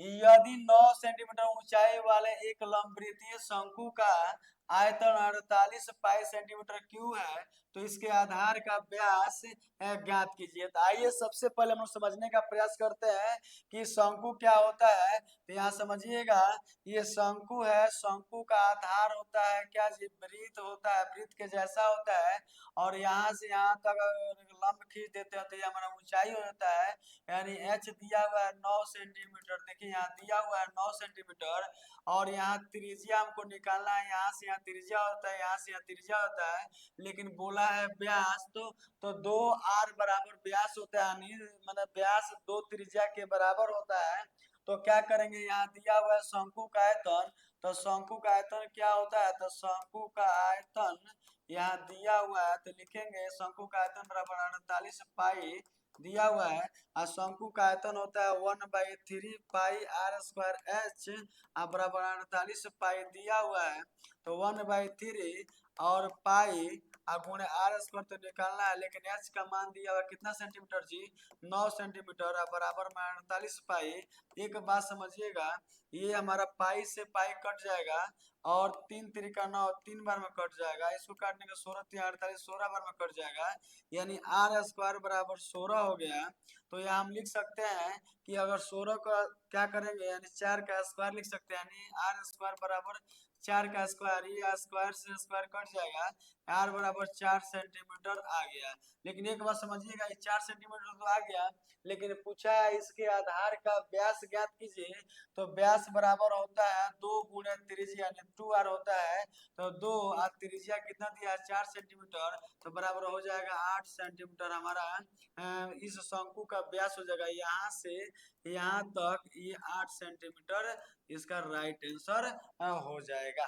यदि 9 सेंटीमीटर ऊंचाई वाले एक लंबवृत्तीय शंकु का आयतन 48 पाई सेंटीमीटर क्यूब है तो इसके आधार का व्यास ज्ञात कीजिए। तो आइए सबसे पहले हम लोग समझने का प्रयास करते हैं कि शंकु क्या होता है। तो यहाँ समझिएगा, ये शंकु है, शंकु का आधार होता है क्या जी, वृत्त होता है, वृत्त के जैसा होता है। और यहाँ से यहाँ तक अगर लंब खींच देते हैं तो ये हमारा ऊंचाई हो जाता है, यानी एच दिया हुआ है 9 सेंटीमीटर। देखिए यहाँ दिया हुआ है 9 सेंटीमीटर, और यहाँ त्रिज्या हमको निकालना है, यहाँ से यहाँ त्रिज्या होता है, यहाँ से यहाँ त्रिज्या होता है, लेकिन बोला है व्यास। तो 2r बराबर व्यास होता है, यानी मतलब व्यास 2 त्रिज्या के बराबर होता है। तो क्या करेंगे, यहाँ दिया हुआ है शंकु का आयतन, तो शंकु का आयतन क्या होता है, तो शंकु का आयतन यहाँ दिया हुआ है, तो लिखेंगे शंकु का आयतन बराबर 48 पाई दिया हुआ है। और शंकु का आयतन होता है 1/3 पाई आर स्क्वायर एच बराबर 48 पाई दिया हुआ है। तो 1/3 और पाई गुणे आर स्क्वायर तो निकालना है, लेकिन एच का मान दिया हुआ कितना सेंटीमीटर जी, 9 सेंटीमीटर बराबर में 48 पाई। एक बात समझिएगा, ये हमारा पाई से पाई कट जाएगा, और 3 तिरिका 9 3 बार में कट जाएगा, इसको काटने का 16 3 48 16 बार में कट जाएगा, यानी आर स्क्वायर बराबर 16 हो गया। तो यहाँ हम लिख सकते हैं कि अगर 16 का क्या करेंगे, यानी 4 का स्क्वायर लिख सकते हैं, यानी आर स्क्वायर बराबर 4 का स्क्वायर, ये स्क्वायर से स्क्वायर कट जाएगा, आर बराबर 4 सेंटीमीटर आ गया। लेकिन एक बात समझिएगा, 4 सेंटीमीटर तो आ गया, लेकिन पूछा है इसके आधार का व्यास ज्ञात कीजिए। तो व्यास बराबर होता है 2 गुणे त्रिज्या, यानी 2r होता है। तो 2 और त्रिज्या कितना दिया है 4 सेंटीमीटर, तो बराबर हो जाएगा 8 सेंटीमीटर हमारा इस शंकु का व्यास हो जाएगा। यहाँ से यहाँ तक ये 8 सेंटीमीटर इसका राइट आंसर हो जाएगा।